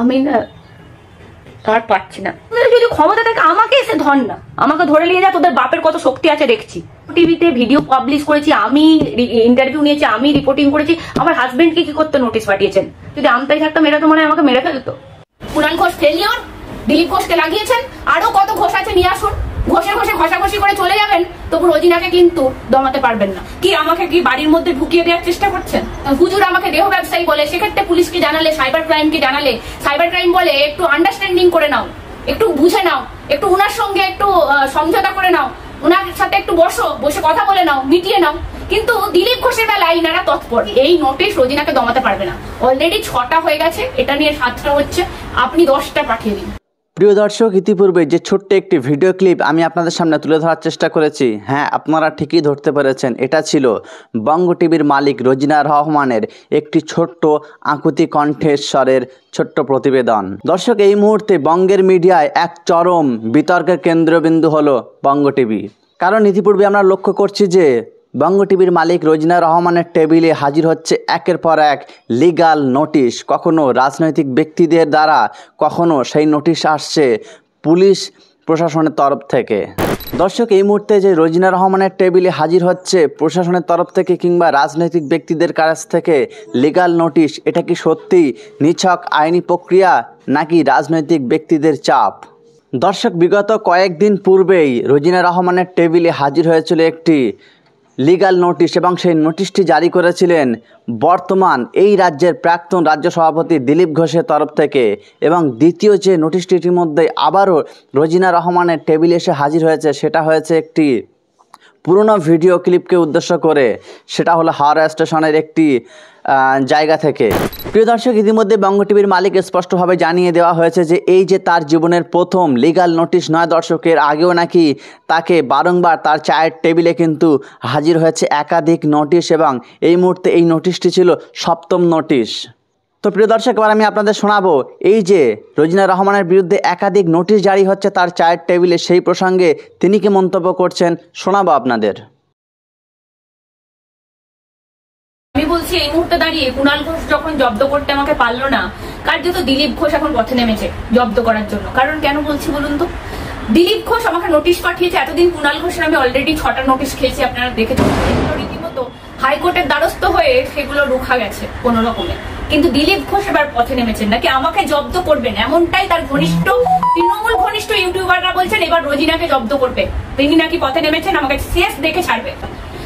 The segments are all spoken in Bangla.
আমি না তার পাচ্ছি না। যদি ক্ষমতা থাকে আমাকে এসে ধর না, আমাকে ধরে নিয়ে যা, তোদের বাপের কত শক্তি আছে দেখছি। টিভিতে ভিডিও পাবলিশ করেছি, আমি ইন্টারভিউ নিয়েছি, আমি রিপোর্টিং করেছি। আমার হাজবেন্ডকে কি করতে নোটিশ পাঠিয়েছেন? যদি আমতাই থাকতাম এটা তো মনে হয় আমাকে মেরে ফেলতো। কুণাল ঘোষ ফেলিওর, দিলীপ ঘোষকে লাগিয়েছেন, আরো কত ঘোষ আছে নিয়ে আসুন। ঘষে ঘষে ঘষাঘষি করে চলে যাবেন, তবু রোজিনাকে কিন্তু দমাতে পারবেন না। কি আমাকে কি বাড়ির মধ্যে ঢুকিয়ে দেওয়ার চেষ্টা করছেন? হুজুর আমাকে দেহ ব্যবসায়ী বলে, সেক্ষেত্রে পুলিশকে জানালে, সাইবার ক্রাইমকে জানালে, সাইবার ক্রাইম বলে একটু আন্ডারস্ট্যান্ডিং করে নাও, একটু বুঝে নাও, একটু উনার সঙ্গে একটু সমঝোতা করে নাও, উনার সাথে একটু বসে কথা বলে নাও, মিটিয়ে নাও। কিন্তু দিলীপ ঘোষের বেলায় ইনারা তৎপর। এই নোটিশ রোজিনাকে দমাতে পারবে না। অলরেডি 6টা হয়ে গেছে, এটা নিয়ে 7টা হচ্ছে, আপনি 10টা পাঠিয়ে দিন। প্রিয় দর্শক, ইতিপূর্বে যে ছোট্ট একটি ভিডিও ক্লিপ আমি আপনাদের সামনে তুলে ধরার চেষ্টা করেছি, হ্যাঁ আপনারা ঠিকই ধরতে পেরেছেন, এটা ছিল বঙ্গ টিভির মালিক রোজিনা রহমানের একটি ছোট্ট আকুতি কণ্ঠেশ্বরের ছোট্ট প্রতিবেদন। দর্শক, এই মুহূর্তে বঙ্গের মিডিয়ায় এক চরম বিতর্কের কেন্দ্রবিন্দু হলো বঙ্গ টিভি। কারণ ইতিপূর্বে আমরা লক্ষ্য করছি যে বঙ্গ টিভির মালিক রোজিনা রহমানের টেবিলে হাজির হচ্ছে একের পর এক লিগাল নোটিশ। কখনো রাজনৈতিক ব্যক্তিদের দ্বারা, কখনো সেই নোটিশ আসছে পুলিশ প্রশাসনের তরফ থেকে। দর্শক, এই মুহূর্তে যে রোজিনা রহমানের টেবিলে হাজির হচ্ছে প্রশাসনের তরফ থেকে কিংবা রাজনৈতিক ব্যক্তিদের কাছ থেকে লিগাল নোটিশ, এটা কি সত্যি নিছক আইনি প্রক্রিয়া নাকি রাজনৈতিক ব্যক্তিদের চাপ? দর্শক, বিগত কয়েকদিন পূর্বেই রোজিনা রহমানের টেবিলে হাজির হয়েছিল একটি লিগাল নোটিশ এবং সেই নোটিশটি জারি করেছিলেন বর্তমান এই রাজ্যের প্রাক্তন রাজ্য সভাপতি দিলীপ ঘোষের তরফ থেকে। এবং দ্বিতীয় যে নোটিশটি ইতিমধ্যে আবারও রোজিনা রহমানের টেবিলে এসে হাজির হয়েছে, সেটা হয়েছে একটি পুরনো ভিডিও ক্লিপকে উদ্দেশ্য করে। সেটা হলো হাওড়া স্টেশনের একটি জায়গা থেকে। প্রিয় দর্শক, ইতিমধ্যে বঙ্গ টিভির মালিক স্পষ্টভাবে জানিয়ে দেওয়া হয়েছে যে এই যে তার জীবনের প্রথম লিগাল নোটিশ নয়, দর্শকের আগেও নাকি তাকে বারংবার তার চায়ের টেবিলে কিন্তু হাজির হয়েছে একাধিক নোটিশ এবং এই মুহূর্তে এই নোটিশটি ছিল 7ম নোটিশ। তো প্রিয় দর্শক, এবার আমি আপনাদের শোনাবো এই যে রোজিনা রহমানের বিরুদ্ধে একাধিক নোটিশ জারি হচ্ছে তার চায়ের টেবিলে, সেই প্রসঙ্গে তিনি কি মন্তব্য করছেন শোনাবো আপনাদের। আমি বলছি এই মুহূর্তে দাঁড়িয়ে কুণাল ঘোষ যখন জব্দ করতে আমাকে পারলো না, কার্যত দিলীপ ঘোষ এখন পথে নেমেছে জব্দ করার জন্য। কারণ কেন বলছি বলুন তো, দিলীপ ঘোষ আমাকে নোটিশ পাঠিয়েছে। এতদিন কুণাল ঘোষের আমি অলরেডি 6টা নোটিশ খেয়েছি, আপনারা দেখেছেন। রীতিমতো হাইকোর্টের দ্বারস্থ হয়ে সেগুলো রুখা গেছে কোন রকমে। কিন্তু দিলীপ ঘোষ এবার পথে নেমেছেন, নাকি আমাকে জব্দ করবেন এমনটাই তার ঘনিষ্ঠ তৃণমূল ঘনিষ্ঠ ইউটিউবাররা বলছেন। এবার রোজিনাকে জব্দ করবে, তিনি নাকি পথে নেমেছেন, আমাকে শেষ দেখে ছাড়বে।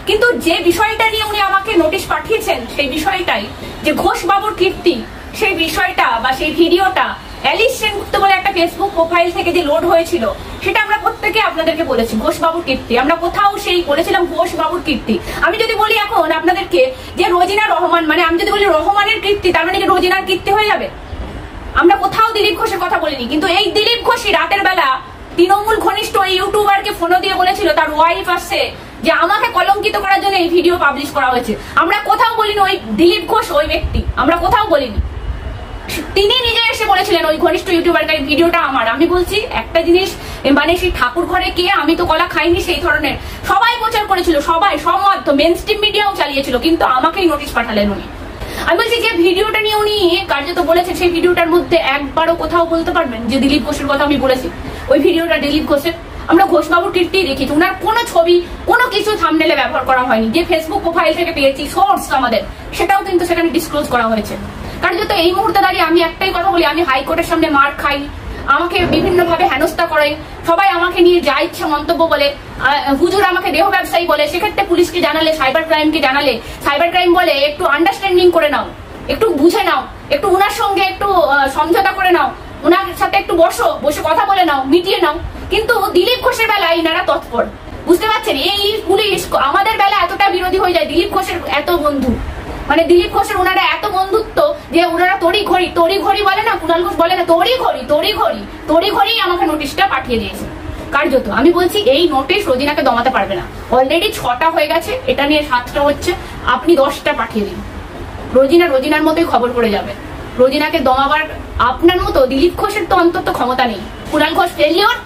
কিন্তু যে বিষয়টা নিয়ে উনি আমাকে নোটিশ পাঠিয়েছেন, সেই বিষয়টাই যে ঘোষ বাবুর কীর্তি, সেই বিষয়টা বা সেই ভিডিওটা অ্যালিস সেনগুপ্ত বলে একটা ফেসবুক প্রোফাইল থেকে যে লোড হয়েছিল, সেটা আমরা প্রত্যেকে আপনাদেরকে বলেছি ঘোষ বাবুর কীর্তি। আমরা কোথাও সেই বলেছিলাম ঘোষ বাবুর কীর্তি। আমি যদি বলি এখন আপনাদেরকে যে রোজিনা রহমান, মানে আমি যদি বলি রহমানের কীর্তি, তার মানে কি রোজিনার কীর্তি হয়ে যাবে? আমরা কোথাও দিলীপ ঘোষের কথা বলিনি। কিন্তু এই দিলীপ ঘোষই রাতের বেলা তৃণমূল ঘনিষ্ঠ এই ইউটিউবারকে ফোনও দিয়ে বলেছিল তার ওয়াইফ আসছে যে আমাকে কলঙ্কিত করার জন্য এই ভিডিও পাবলিশ করা হয়েছে। আমরা কোথাও বলিনি ওই দিলীপ ঘোষ ওই ব্যক্তি, আমরা কোথাও বলিনি। তিনি নিজে এসে বলেছিলেন ওই ঘনিষ্ঠ ইউটিউবারকে এই ভিডিওটা আমার। আমি বলছি একটা জিনিস, মানে সেই ঠাকুর ঘরে কে, আমি তো কলা খাইনি, সেই ধরনের সবাই প্রচার করেছিল, সবাই সব মাধ্যম মেন স্ট্রিম মিডিয়াও চালিয়েছিল, কিন্তু আমাকেই নোটিশ পাঠালেন উনি। আমি বলছি যে ভিডিওটা নিয়ে উনি কার্যত বলেছেন, সেই ভিডিওটার মধ্যে একবারও কোথাও বলতে পারবেন যে দিলীপ ঘোষের কথা আমি বলেছি? ওই ভিডিওটা দিলীপ ঘোষের, আমরা ঘোষবাবুর কীর্তি দেখেছি। ওনার কোনো ছবি কোনো কিছু থাম্বনেলে ব্যবহার করা হয়নি। যে ফেসবুক প্রোফাইল থেকে পেয়েছি সোর্স আমাদের, সেটাও কিন্তু সেখানে ডিসক্লোজ করা হয়েছে। কারণ যেহেতু এই মুহূর্তে দাঁড়িয়ে আমি একটাই কথা বলি, আমি হাইকোর্টের সামনে মার খাই, আমাকে বিভিন্ন ভাবে হেনস্থা করে, সবাই আমাকে নিয়ে যা ইচ্ছা মন্তব্য বলে, হুজুর আমাকে দেহ ব্যবসায়ী বলে, সেক্ষেত্রে পুলিশকে জানালে, সাইবার ক্রাইমকে জানালে, সাইবার ক্রাইম বলে একটু আন্ডারস্ট্যান্ডিং করে নাও, একটু বুঝে নাও, একটু উনার সঙ্গে একটু সমঝোতা করে নাও, উনার সাথে একটু বসে কথা বলে নাও, মিটিয়ে নাও। কিন্তু দিলীপ ঘোষের বেলায় ইনারা তৎপর। বুঝতে পারছেন, এই পুলিশ আমাদের বেলা এতটা বিরোধী হয়ে যায়, দিলীপ ঘোষের এত বন্ধু, মানে দিলীপ ঘোষের ওনারা এত বন্ধুত্ব যে ওনারা তড়ি ঘড়ি বলে না, কুণাল ঘোষ বলে না, তড়ি ঘড়ি আমাকে নোটিশটা পাঠিয়ে দিয়েছে কার্যত। আমি বলছি এই নোটিশ রোজিনাকে দমাতে পারবে না। অলরেডি 6টা হয়ে গেছে, এটা নিয়ে 7টা হচ্ছে, আপনি 10টা পাঠিয়ে দিন। রোজিনার মতোই খবর পড়ে যাবে। রোজিনাকে দমাবার আপনার মতো দিলীপ ঘোষের তো অন্তত ক্ষমতা নেই। কুণাল ঘোষ ফেলিওর,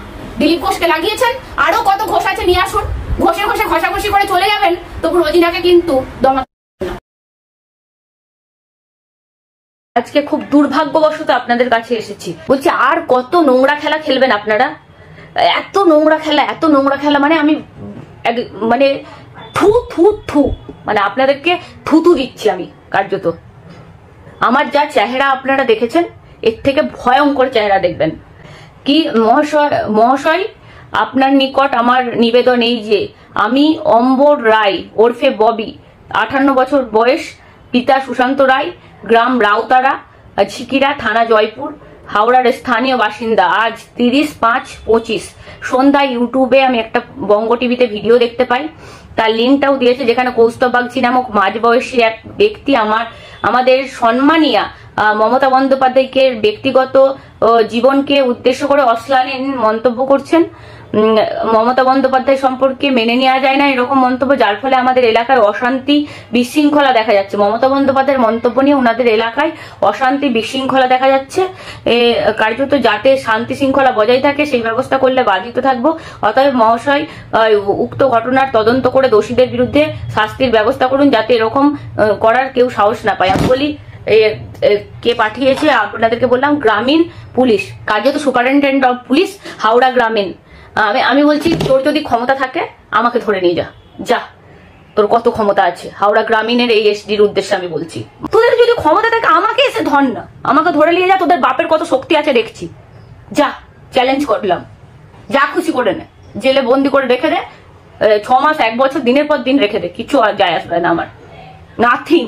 দিলীপ ঘোষকে লাগিয়েছেন, আরো কত ঘোষ আছে নিয়ে আসুন। ঘষে ঘষে ঘষাঘষি করে চলে যাবেন, তবু রোজিনাকে কিন্তু দমা আজকে খুব দুর্ভাগ্যবশত আপনাদের কাছে এসেছি। বলছি আর কত নোংরা খেলা খেলবেন আপনারা? এত নোংরা খেলা মানে আমি মানে থু থু থু মানে আপনাদেরকে থুতু দিচ্ছি আমি কার্যত। আমার যা চেহারা আপনারা দেখেছেন এর থেকে ভয়ঙ্কর চেহারা দেখবেন। কি মহাশয় আপনার নিকট আমার নিবেদন এই যে আমি অম্বর রায় ওরফে ববি, 58 বছর বয়স, পিতা সুশান্ত রায়, গ্রাম রাউতারা, ঝিকিরা, থানা জয়পুর, হাওড়ার স্থানীয় বাসিন্দা। আজ 30/5/25 সন্ধ্যায় ইউটিউবে আমি একটা বঙ্গ টিভিতে ভিডিও দেখতে পাই, তার লিঙ্কটাও দিয়েছে, যেখানে কৌস্তব বাগচি নামক মাঝবয়সী এক ব্যক্তি আমাদের সম্মানীয়া মমতা বন্দ্যোপাধ্যায়কে ব্যক্তিগত জীবনকে উদ্দেশ্য করে অশ্লীল মন্তব্য করছেন। মমতা বন্দ্যোপাধ্যায় সম্পর্কে মেনে নেওয়া যায় না এরকম মন্তব্য, যার ফলে আমাদের এলাকায় অশান্তি বিশৃঙ্খলা দেখা যাচ্ছে। মমতা বন্দ্যোপাধ্যায়ের মন্তব্য নিয়ে ওনাদের এলাকায় অশান্তি বিশৃঙ্খলা দেখা যাচ্ছে। কার্যত যাতে শান্তি শৃঙ্খলা বজায় থাকে সেই ব্যবস্থা করলে বাধিত থাকবো। অতএব মহাশয় উক্ত ঘটনার তদন্ত করে দোষীদের বিরুদ্ধে শাস্তির ব্যবস্থা করুন, যাতে এরকম করার কেউ সাহস না পায়। আমি বলি কে পাঠিয়েছে আপনাদেরকে বললাম, গ্রামীণ পুলিশ, কার্যত সুপারিনটেন্ডেন্ট অফ পুলিশ হাওড়া গ্রামীণ। আমি বলছি তোর যদি ক্ষমতা থাকে আমাকে ধরে নিয়ে যা, তোর কত ক্ষমতা আছে। হাওড়া গ্রামীণের এই এসডির উদ্দেশ্যে আমি বলছি, তোদের যদি ক্ষমতা থাকে আমাকে এসে ধর না, আমাকে ধরে নিয়ে যা, তোদের বাপের কত শক্তি আছে দেখছি। যা, চ্যালেঞ্জ করলাম, যা খুশি করে নে, জেলে বন্দি করে রেখে দে, 6 মাস 1 বছর দিনের পর দিন রেখে দে, কিছু আর যায় আসবে না আমার, নাথিং।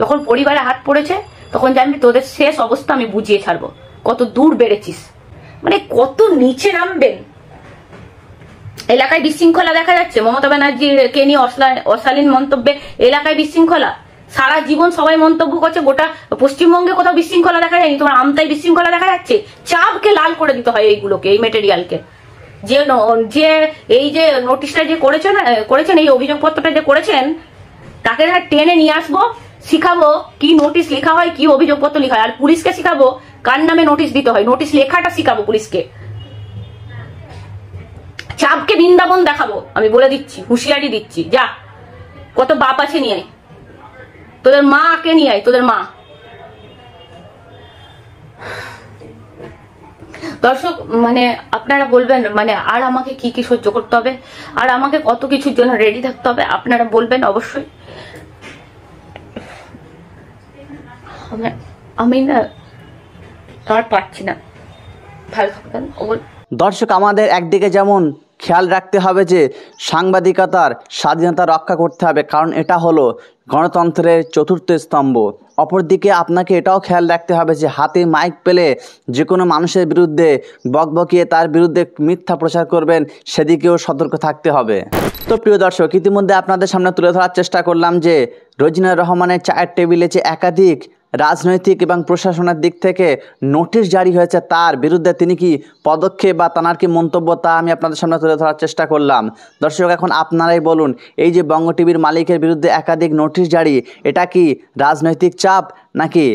যখন পরিবারে হাত পড়েছে তখন জানবি তোদের শেষ অবস্থা আমি বুঝিয়ে ছাড়বো, কত দূর বেড়েছিস, মানে কত নিচে নামবেন। এলাকায় বিশৃঙ্খলা দেখা যাচ্ছে, মমতা ব্যানার্জিকে নিয়ে অশালীন মন্তব্যে এলাকায় বিশৃঙ্খলা, সারা জীবন সবাই মন্তব্য করছে, গোটা পশ্চিমবঙ্গে কোথাও বিশৃঙ্খলা দেখা যায়নি, তোমার আমতায় বিশৃঙ্খলা দেখা যাচ্ছে। চাপকে লাল করে দিতে হয় এইগুলোকে, এই মেটেরিয়ালকে। যে এই যে নোটিশটা যে করেছেন এই অভিযোগপত্রটা যে করেছেন, তাকে টেনে নিয়ে আসবো, শিখাবো কি নোটিশ লেখা হয়, কি অভিযোগপত্র লেখা হয়, আর পুলিশকে শিখাবো কার নামে নোটিশ দিতে হয়, নোটিশ লেখাটা শিখাবো পুলিশকে। চাপকে বৃন্দাবন দেখাবো, আমি বলে দিচ্ছি, হুঁশিয়ারি দিচ্ছি। যা, কত বাপ আছে নিয়ে আয়, তোদের মাকে নিয়ে আয়, তোদের মা। দর্শক মানে আপনারা বলবেন মানে আর আমাকে কি কি সহ্য করতে হবে, আর আমাকে কত কিছুর জন্য রেডি থাকতে হবে, আপনারা বলবেন অবশ্যই। আমি না আর পারছি না, ভালো থাকবেন। দর্শক আমাদের একদিকে যেমন খেয়াল রাখতে হবে যে সাংবাদিকতার স্বাধীনতা রক্ষা করতে হবে, কারণ এটা হলো গণতন্ত্রের চতুর্থ স্তম্ভ। অপরদিকে আপনাকে এটাও খেয়াল রাখতে হবে যে হাতে মাইক পেলে যে কোনো মানুষের বিরুদ্ধে বকবকিয়ে তার বিরুদ্ধে মিথ্যা প্রচার করবেন, সেদিকেও সতর্ক থাকতে হবে। তো প্রিয় দর্শক, ইতিমধ্যে আপনাদের সামনে তুলে ধরার চেষ্টা করলাম যে রোজিনা রহমানের চায়ের টেবিলে যে একাধিক রাজনৈতিক এবং প্রশাসনের দিক থেকে নোটিশ জারি হয়েছে, তার বিরুদ্ধে তিনি কি পদক্ষেপ বা তার কি মন্তব্য, তা আমি আপনাদের সামনে তুলে ধরার চেষ্টা করলাম। দর্শক এখন আপনারাই বলুন, এই যে বঙ্গ টিভির মালিকের বিরুদ্ধে একাধিক নোটিশ জারি, এটা কি রাজনৈতিক চাপ নাকি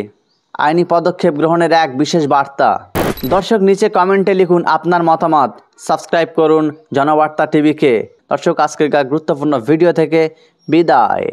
আইনি পদক্ষেপ গ্রহণের এক বিশেষ বার্তা? দর্শক নিচে কমেন্টে লিখুন আপনার মতামত। সাবস্ক্রাইব করুন জনবার্তা টিভিকে। দর্শক আজকের গুরুত্বপূর্ণ ভিডিও থেকে বিদায়।